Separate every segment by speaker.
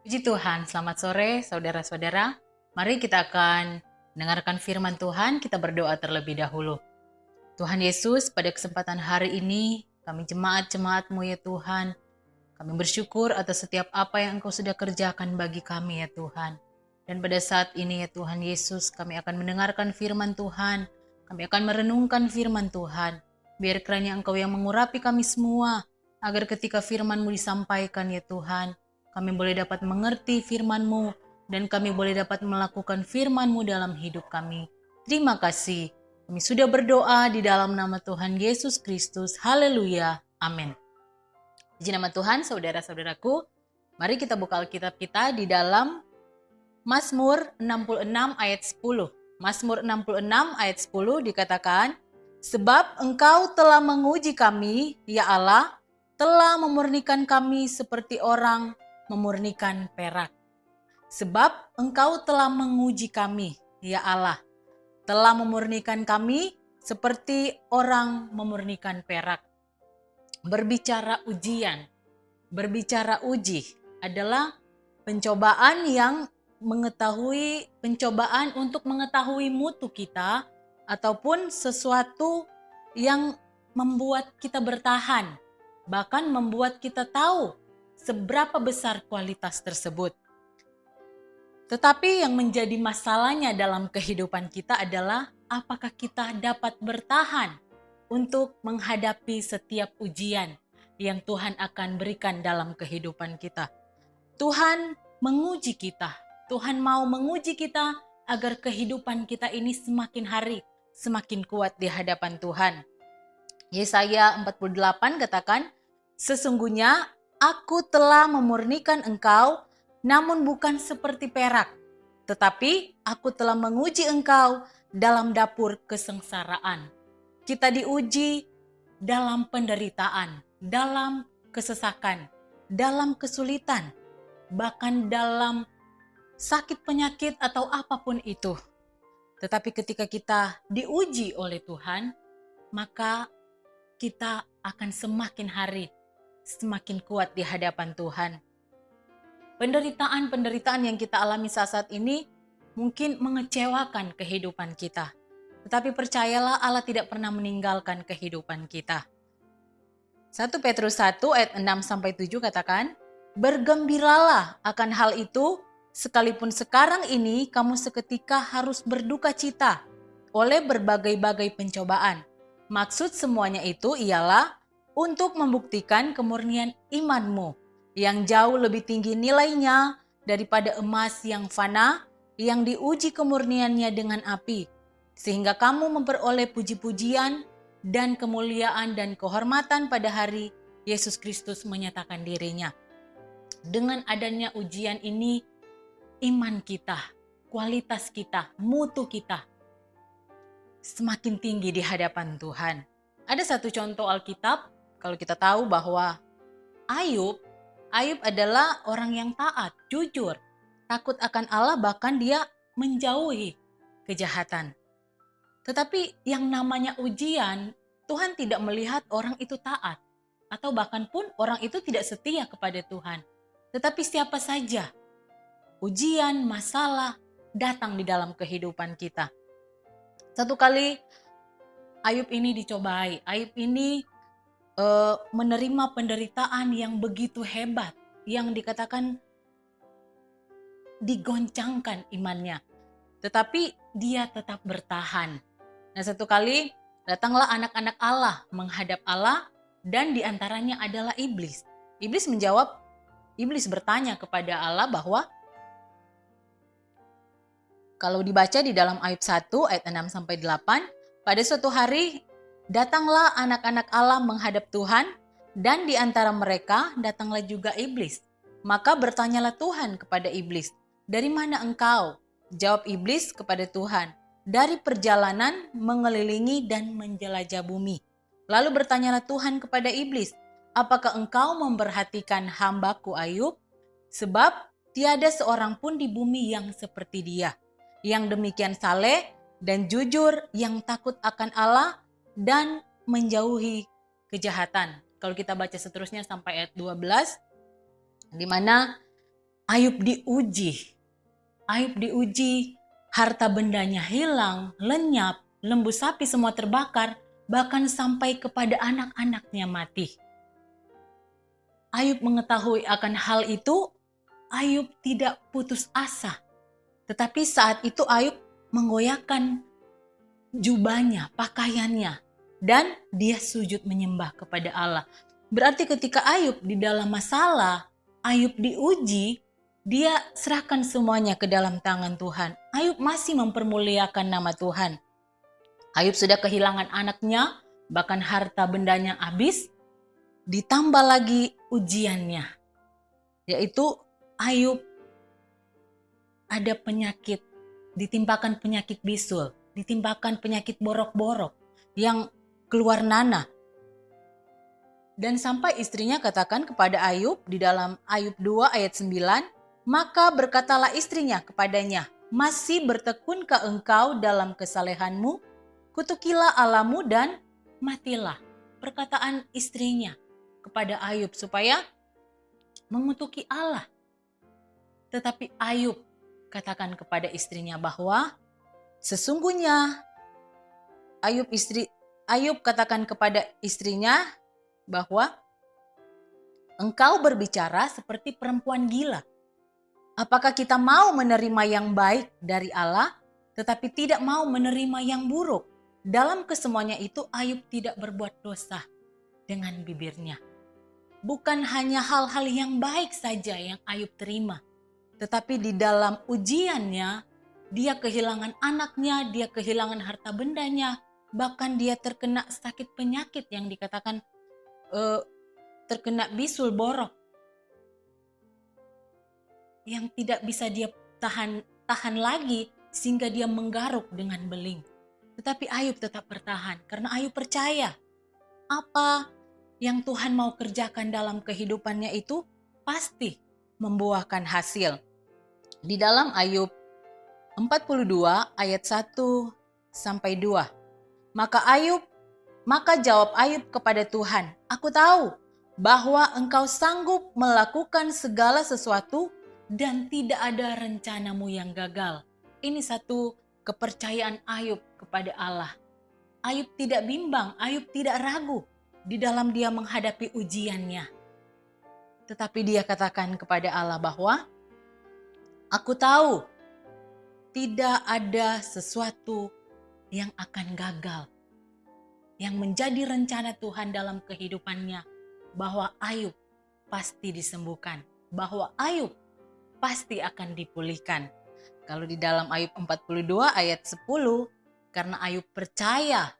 Speaker 1: Puji Tuhan, selamat sore saudara-saudara. Mari kita akan mendengarkan firman Tuhan, kita berdoa terlebih dahulu. Tuhan Yesus, pada kesempatan hari ini, kami jemaat-jemaat-Mu ya Tuhan, kami bersyukur atas setiap apa yang Engkau sudah kerjakan bagi kami ya Tuhan. Dan pada saat ini ya Tuhan Yesus, kami akan mendengarkan firman Tuhan, kami akan merenungkan firman Tuhan. Biar kiranya Engkau yang mengurapi kami semua, agar ketika firman-Mu disampaikan ya Tuhan, kami boleh dapat mengerti firman-Mu, dan kami boleh dapat melakukan firman-Mu dalam hidup kami. Terima kasih. Kami sudah berdoa di dalam nama Tuhan Yesus Kristus. Haleluya. Amin. Puji nama Tuhan, saudara-saudaraku. Mari kita buka Alkitab kita di dalam Mazmur 66 ayat 10. Mazmur 66 ayat 10 dikatakan, "Sebab Engkau telah menguji kami, ya Allah, telah memurnikan kami seperti orang memurnikan perak. Sebab Engkau telah menguji kami, ya Allah, telah memurnikan kami seperti orang memurnikan perak." Berbicara ujian, berbicara uji adalah pencobaan untuk mengetahui mutu kita ataupun sesuatu yang membuat kita bertahan, bahkan membuat kita tahu seberapa besar kualitas tersebut. Tetapi yang menjadi masalahnya dalam kehidupan kita adalah apakah kita dapat bertahan untuk menghadapi setiap ujian yang Tuhan akan berikan dalam kehidupan kita. Tuhan menguji kita. Tuhan mau menguji kita agar kehidupan kita ini semakin hari semakin kuat di hadapan Tuhan. Yesaya 48 katakan, "Sesungguhnya Aku telah memurnikan engkau, namun bukan seperti perak. Tetapi aku telah menguji engkau dalam dapur kesengsaraan." Kita diuji dalam penderitaan, dalam kesesakan, dalam kesulitan, bahkan dalam sakit penyakit atau apapun itu. Tetapi ketika kita diuji oleh Tuhan, maka kita akan semakin hari semakin kuat di hadapan Tuhan. Penderitaan yang kita alami saat ini mungkin mengecewakan kehidupan kita. Tetapi percayalah, Allah tidak pernah meninggalkan kehidupan kita. 1 Petrus 1 ayat 6-7 katakan, "Bergembiralah akan hal itu, sekalipun sekarang ini kamu seketika harus berduka cita oleh berbagai-bagai pencobaan. Maksud semuanya itu ialah untuk membuktikan kemurnian imanmu yang jauh lebih tinggi nilainya daripada emas yang fana yang diuji kemurniannya dengan api, sehingga kamu memperoleh puji-pujian dan kemuliaan dan kehormatan pada hari Yesus Kristus menyatakan dirinya." Dengan adanya ujian ini, iman kita, kualitas kita, mutu kita semakin tinggi di hadapan Tuhan. Ada satu contoh Alkitab. Kalau kita tahu bahwa Ayub adalah orang yang taat, jujur, takut akan Allah, bahkan dia menjauhi kejahatan. Tetapi yang namanya ujian, Tuhan tidak melihat orang itu taat, atau bahkan pun orang itu tidak setia kepada Tuhan. Tetapi siapa saja, ujian, masalah datang di dalam kehidupan kita. Satu kali Ayub ini dicobai, Ayub ini menerima penderitaan yang begitu hebat, yang dikatakan digoncangkan imannya. Tetapi dia tetap bertahan. Nah, satu kali datanglah anak-anak Allah menghadap Allah, dan diantaranya adalah iblis. Iblis bertanya kepada Allah bahwa kalau dibaca di dalam Ayub 1 ayat 6-8, pada suatu hari datanglah anak-anak Allah menghadap Tuhan, dan di antara mereka datanglah juga iblis. Maka bertanyalah Tuhan kepada iblis, "Dari mana engkau?" Jawab iblis kepada Tuhan, "Dari perjalanan mengelilingi dan menjelajah bumi." Lalu bertanyalah Tuhan kepada iblis, "Apakah engkau memperhatikan hambaku Ayub? Sebab tiada seorang pun di bumi yang seperti dia, yang demikian saleh dan jujur, yang takut akan Allah dan menjauhi kejahatan." Kalau kita baca seterusnya sampai ayat 12, di mana Ayub diuji. Ayub diuji, harta bendanya hilang, lenyap, lembu sapi semua terbakar, bahkan sampai kepada anak-anaknya mati. Ayub mengetahui akan hal itu, Ayub tidak putus asa. Tetapi saat itu Ayub menggoyahkan jubahnya, pakaiannya, dan dia sujud menyembah kepada Allah. Berarti ketika Ayub di dalam masalah, Ayub diuji, dia serahkan semuanya ke dalam tangan Tuhan. Ayub masih mempermuliakan nama Tuhan. Ayub sudah kehilangan anaknya, bahkan harta bendanya habis, ditambah lagi ujiannya, yaitu Ayub ada penyakit, ditimpakan penyakit bisul, ditimpakan penyakit borok-borok yang keluar nanah. Dan sampai istrinya katakan kepada Ayub di dalam Ayub 2 ayat 9, maka berkatalah istrinya kepadanya, masih bertekunkah engkau dalam kesalehanmu? Kutukilah Allahmu dan matilah. Perkataan istrinya kepada Ayub supaya mengutuki Allah. Tetapi Ayub katakan kepada istrinya bahwa sesungguhnya Ayub katakan kepada istrinya bahwa engkau berbicara seperti perempuan gila. Apakah kita mau menerima yang baik dari Allah, tetapi tidak mau menerima yang buruk? Dalam kesemuanya itu Ayub tidak berbuat dosa dengan bibirnya. Bukan hanya hal-hal yang baik saja yang Ayub terima, tetapi di dalam ujiannya, dia kehilangan anaknya, dia kehilangan harta bendanya, bahkan dia terkena sakit penyakit yang dikatakan terkena bisul borok, yang tidak bisa dia tahan lagi sehingga dia menggaruk dengan beling. Tetapi Ayub tetap bertahan karena Ayub percaya apa yang Tuhan mau kerjakan dalam kehidupannya itu pasti membuahkan hasil. Di dalam Ayub 42 ayat 1 sampai 2. Maka jawab Ayub kepada Tuhan, aku tahu bahwa engkau sanggup melakukan segala sesuatu dan tidak ada rencanamu yang gagal. Ini satu kepercayaan Ayub kepada Allah. Ayub tidak bimbang, Ayub tidak ragu di dalam dia menghadapi ujiannya. Tetapi dia katakan kepada Allah bahwa aku tahu tidak ada sesuatu yang akan gagal. Yang menjadi rencana Tuhan dalam kehidupannya, bahwa Ayub pasti disembuhkan, bahwa Ayub pasti akan dipulihkan. Kalau di dalam Ayub 42 ayat 10, karena Ayub percaya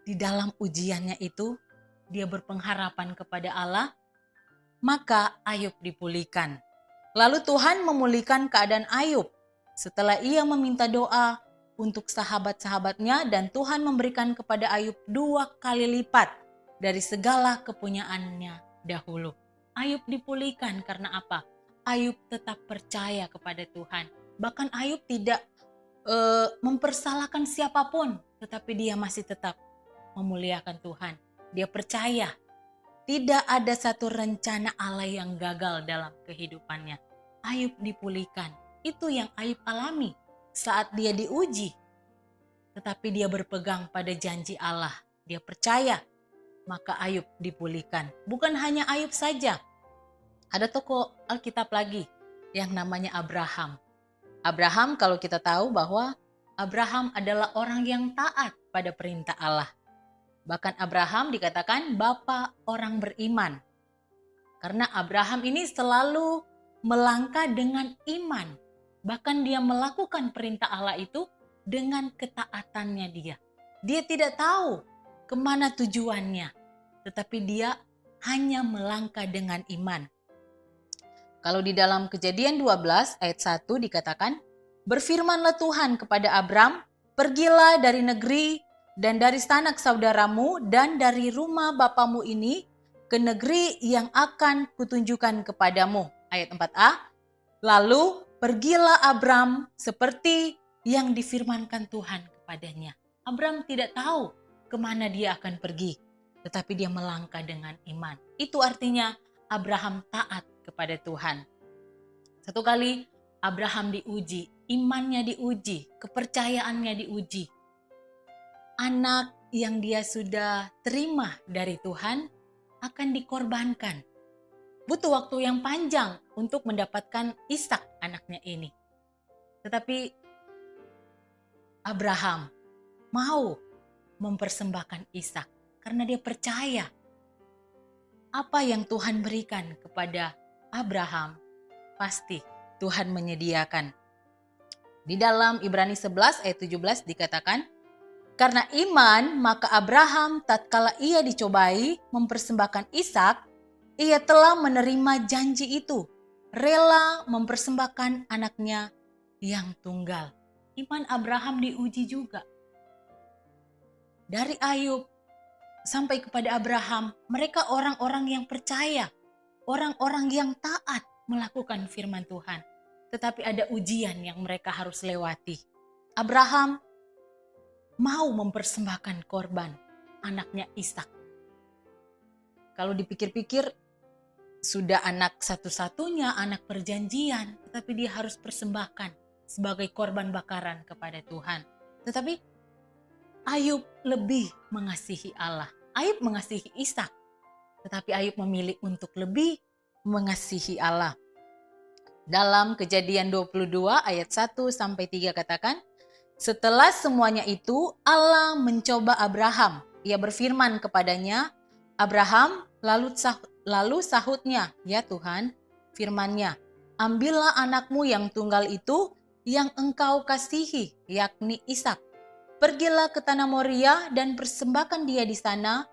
Speaker 1: di dalam ujiannya itu, dia berpengharapan kepada Allah, maka Ayub dipulihkan. Lalu Tuhan memulihkan keadaan Ayub setelah ia meminta doa untuk sahabat-sahabatnya, dan Tuhan memberikan kepada Ayub 2 kali lipat dari segala kepunyaannya dahulu. Ayub dipulihkan karena apa? Ayub tetap percaya kepada Tuhan. Bahkan Ayub tidak mempersalahkan siapapun, tetapi dia masih tetap memuliakan Tuhan. Dia percaya tidak ada satu rencana Allah yang gagal dalam kehidupannya. Ayub dipulihkan. Itu yang Ayub alami saat dia diuji. Tetapi dia berpegang pada janji Allah. Dia percaya, maka Ayub dipulihkan. Bukan hanya Ayub saja. Ada tokoh Alkitab lagi yang namanya Abraham. Abraham, kalau kita tahu bahwa Abraham adalah orang yang taat pada perintah Allah. Bahkan Abraham dikatakan bapa orang beriman. Karena Abraham ini selalu melangkah dengan iman. Bahkan dia melakukan perintah Allah itu dengan ketaatannya dia. Dia tidak tahu kemana tujuannya, tetapi dia hanya melangkah dengan iman. Kalau di dalam Kejadian 12 ayat 1 dikatakan, berfirmanlah Tuhan kepada Abram, pergilah dari negeri dan dari sanak saudaramu dan dari rumah bapamu ini ke negeri yang akan kutunjukkan kepadamu. Ayat 4a, lalu pergilah Abram seperti yang difirmankan Tuhan kepadanya. Abram tidak tahu kemana dia akan pergi, tetapi dia melangkah dengan iman. Itu artinya Abraham taat kepada Tuhan. Satu kali Abraham diuji, imannya diuji, kepercayaannya diuji. Anak yang dia sudah terima dari Tuhan akan dikorbankan. Butuh waktu yang panjang untuk mendapatkan Ishak anaknya ini. Tetapi Abraham mau mempersembahkan Ishak karena dia percaya apa yang Tuhan berikan kepada Abraham, pasti Tuhan menyediakan. Di dalam Ibrani 11 ayat 17 dikatakan, karena iman maka Abraham tatkala ia dicobai mempersembahkan Ishak, ia telah menerima janji itu, rela mempersembahkan anaknya yang tunggal. Iman Abraham diuji juga. Dari Ayub sampai kepada Abraham, mereka orang-orang yang percaya, orang-orang yang taat melakukan firman Tuhan. Tetapi ada ujian yang mereka harus lewati. Abraham mau mempersembahkan korban anaknya Ishak. Kalau dipikir-pikir, sudah anak satu-satunya, anak perjanjian, tetapi dia harus persembahkan sebagai korban bakaran kepada Tuhan. Tetapi Ayub lebih mengasihi Allah. Ayub mengasihi Ishak, tetapi Ayub memilih untuk lebih mengasihi Allah. Dalam Kejadian 22 ayat 1 sampai 3 katakan, setelah semuanya itu Allah mencoba Abraham. Ia berfirman kepadanya, Abraham, lalu sahutnya, ya Tuhan, firman-Nya, ambillah anakmu yang tunggal itu yang engkau kasihi, yakni Ishak. Pergilah ke tanah Moria dan persembahkan dia di sana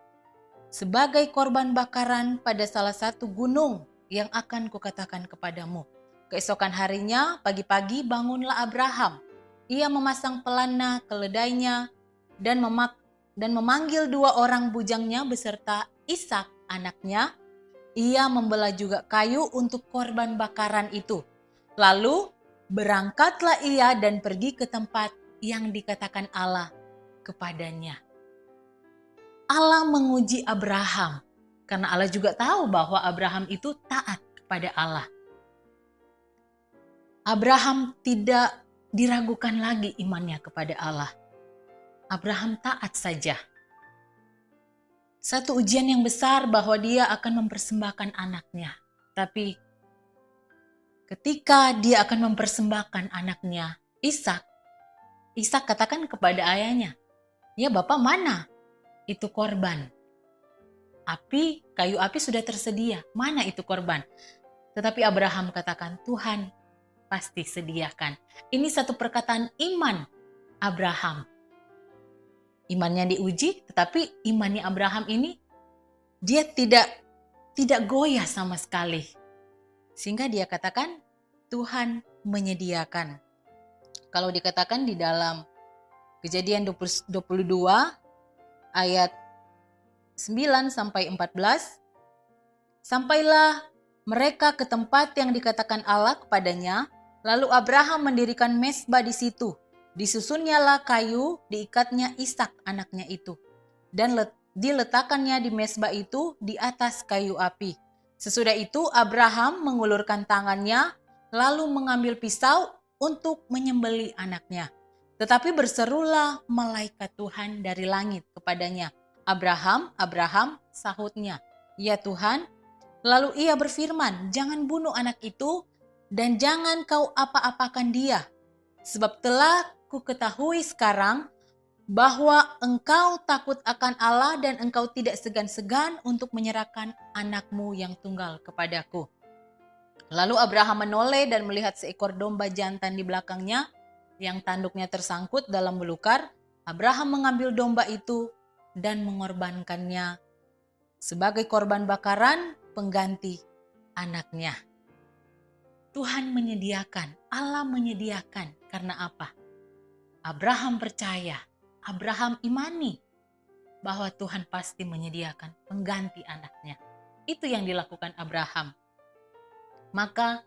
Speaker 1: sebagai korban bakaran pada salah satu gunung yang akan kukatakan kepadamu. Keesokan harinya, pagi-pagi bangunlah Abraham. Ia memasang pelana keledainya dan memanggil 2 orang bujangnya beserta Ishak anaknya. Ia membelah juga kayu untuk korban bakaran itu. Lalu berangkatlah ia dan pergi ke tempat yang dikatakan Allah kepadanya. Allah menguji Abraham karena Allah juga tahu bahwa Abraham itu taat kepada Allah. Abraham tidak diragukan lagi imannya kepada Allah. Abraham taat saja. Satu ujian yang besar bahwa dia akan mempersembahkan anaknya. Tapi ketika dia akan mempersembahkan anaknya, Ishak katakan kepada ayahnya, ya Bapak, mana itu korban? Kayu api sudah tersedia, mana itu korban? Tetapi Abraham katakan, Tuhan pasti sediakan. Ini satu perkataan iman Abraham. Imannya diuji, tetapi imannya Abraham ini dia tidak goyah sama sekali. Sehingga dia katakan, Tuhan menyediakan. Kalau dikatakan di dalam Kejadian 22 ayat 9 sampai 14, sampailah mereka ke tempat yang dikatakan Allah kepadanya, lalu Abraham mendirikan mezbah di situ. Disusunnyalah kayu, diikatnya Ishak anaknya itu, dan diletakkannya di mezbah itu di atas kayu api. Sesudah itu Abraham mengulurkan tangannya, lalu mengambil pisau untuk menyembelih anaknya. Tetapi berserulah malaikat Tuhan dari langit kepadanya, Abraham, Abraham, sahutnya, ya Tuhan. Lalu ia berfirman, jangan bunuh anak itu dan jangan kau apa-apakan dia. Sebab telah ku ketahui sekarang bahwa engkau takut akan Allah dan engkau tidak segan-segan untuk menyerahkan anakmu yang tunggal kepadaku. Lalu Abraham menoleh dan melihat seekor domba jantan di belakangnya yang tanduknya tersangkut dalam belukar. Abraham mengambil domba itu dan mengorbankannya sebagai korban bakaran pengganti anaknya. Tuhan menyediakan, Allah menyediakan. Karena apa? Abraham percaya, Abraham imani bahwa Tuhan pasti menyediakan pengganti anaknya. Itu yang dilakukan Abraham. Maka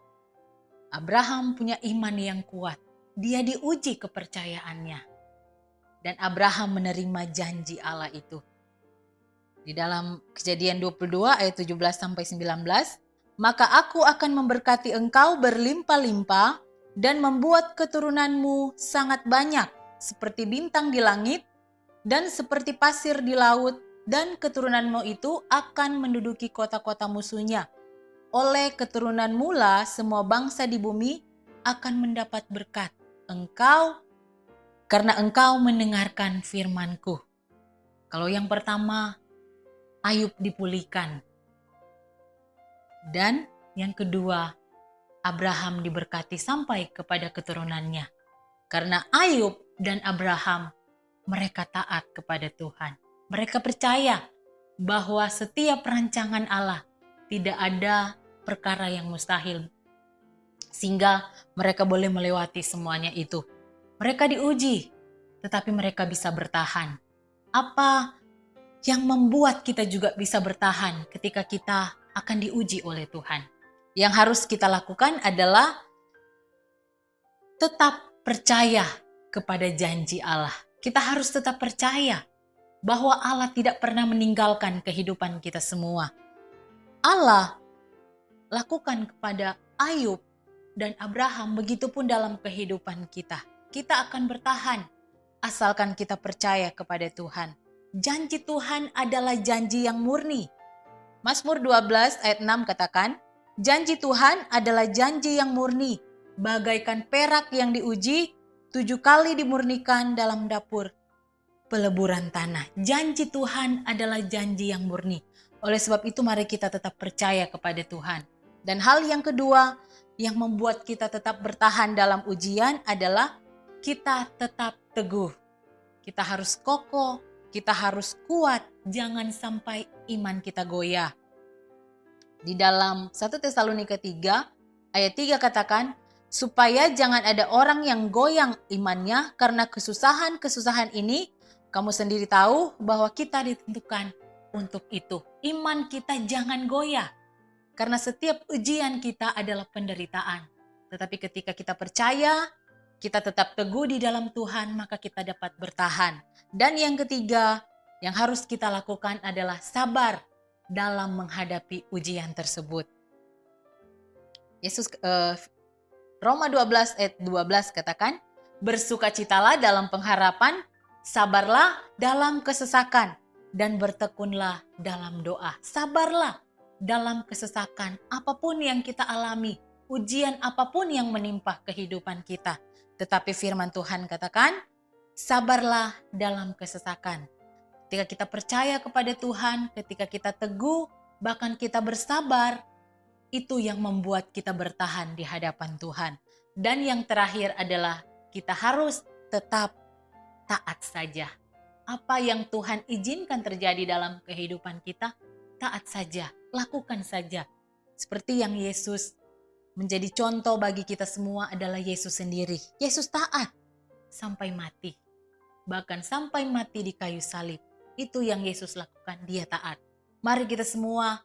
Speaker 1: Abraham punya iman yang kuat. Dia diuji kepercayaannya. Dan Abraham menerima janji Allah itu. Di dalam Kejadian 22 ayat 17 sampai 19, maka aku akan memberkati engkau berlimpah-limpah dan membuat keturunanmu sangat banyak, seperti bintang di langit dan seperti pasir di laut, dan keturunanmu itu akan menduduki kota-kota musuhnya. Oleh keturunanmu lah semua bangsa di bumi akan mendapat berkat. Karena engkau mendengarkan firman-Ku. Kalau yang pertama, Ayub dipulihkan. Dan yang kedua, Abraham diberkati sampai kepada keturunannya. Karena Ayub dan Abraham, mereka taat kepada Tuhan. Mereka percaya bahwa setiap rancangan Allah tidak ada perkara yang mustahil. Sehingga mereka boleh melewati semuanya itu. Mereka diuji, tetapi mereka bisa bertahan. Apa yang membuat kita juga bisa bertahan ketika kita akan diuji oleh Tuhan? Yang harus kita lakukan adalah tetap percaya kepada janji Allah. Kita harus tetap percaya bahwa Allah tidak pernah meninggalkan kehidupan kita semua. Allah lakukan kepada Ayub dan Abraham, begitupun dalam kehidupan kita. Kita akan bertahan asalkan kita percaya kepada Tuhan. Janji Tuhan adalah janji yang murni. Mazmur 12 ayat 6 katakan, janji Tuhan adalah janji yang murni, bagaikan perak yang diuji, 7 kali dimurnikan dalam dapur peleburan tanah. Janji Tuhan adalah janji yang murni. Oleh sebab itu mari kita tetap percaya kepada Tuhan. Dan hal yang kedua yang membuat kita tetap bertahan dalam ujian adalah kita tetap teguh. Kita harus kokoh, kita harus kuat, jangan sampai iman kita goyah. Di dalam 1 Tesalonika 3 ayat 3 katakan, supaya jangan ada orang yang goyang imannya karena kesusahan-kesusahan ini, kamu sendiri tahu bahwa kita ditentukan untuk itu. Iman kita jangan goyah, karena setiap ujian kita adalah penderitaan. Tetapi ketika kita percaya, kita tetap teguh di dalam Tuhan, maka kita dapat bertahan. Dan yang ketiga, yang harus kita lakukan adalah sabar dalam menghadapi ujian tersebut. Roma 12 ayat 12 katakan, bersukacitalah dalam pengharapan, sabarlah dalam kesesakan, dan bertekunlah dalam doa. Sabarlah dalam kesesakan, apapun yang kita alami, ujian apapun yang menimpa kehidupan kita. Tetapi firman Tuhan katakan, sabarlah dalam kesesakan. Ketika kita percaya kepada Tuhan, ketika kita teguh, bahkan kita bersabar, itu yang membuat kita bertahan di hadapan Tuhan. Dan yang terakhir adalah kita harus tetap taat saja. Apa yang Tuhan izinkan terjadi dalam kehidupan kita, taat saja, lakukan saja. Seperti yang Yesus menjadi contoh bagi kita semua adalah Yesus sendiri. Yesus taat sampai mati. Bahkan sampai mati di kayu salib. Itu yang Yesus lakukan, dia taat. Mari kita semua,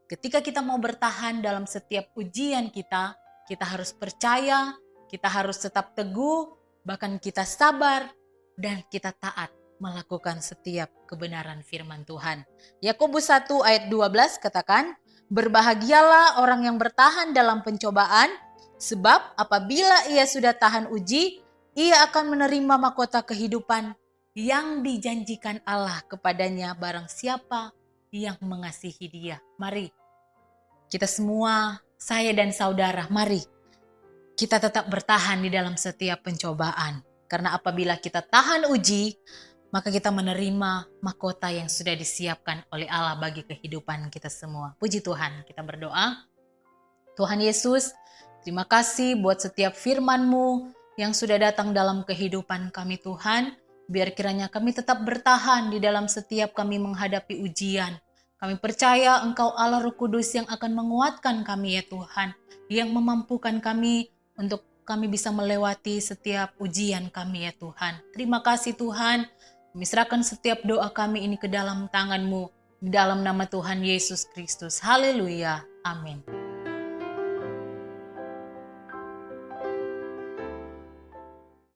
Speaker 1: ketika kita mau bertahan dalam setiap ujian kita harus percaya, kita harus tetap teguh, bahkan kita sabar, dan kita taat melakukan setiap kebenaran firman Tuhan. Yakobus 1 ayat 12 katakan, berbahagialah orang yang bertahan dalam pencobaan, sebab apabila ia sudah tahan uji, ia akan menerima mahkota kehidupan yang dijanjikan Allah kepadanya barang siapa yang mengasihi dia. Mari kita semua, saya dan saudara, mari kita tetap bertahan di dalam setiap pencobaan. Karena apabila kita tahan uji, maka kita menerima mahkota yang sudah disiapkan oleh Allah bagi kehidupan kita semua. Puji Tuhan, kita berdoa. Tuhan Yesus, terima kasih buat setiap firman-Mu yang sudah datang dalam kehidupan kami Tuhan. Biar kiranya kami tetap bertahan di dalam setiap kami menghadapi ujian. Kami percaya Engkau Allah Roh Kudus yang akan menguatkan kami ya Tuhan. Yang memampukan kami untuk kami bisa melewati setiap ujian kami ya Tuhan. Terima kasih Tuhan. Kami serahkan setiap doa kami ini ke dalam tangan-Mu. Di dalam nama Tuhan Yesus Kristus. Haleluya. Amin.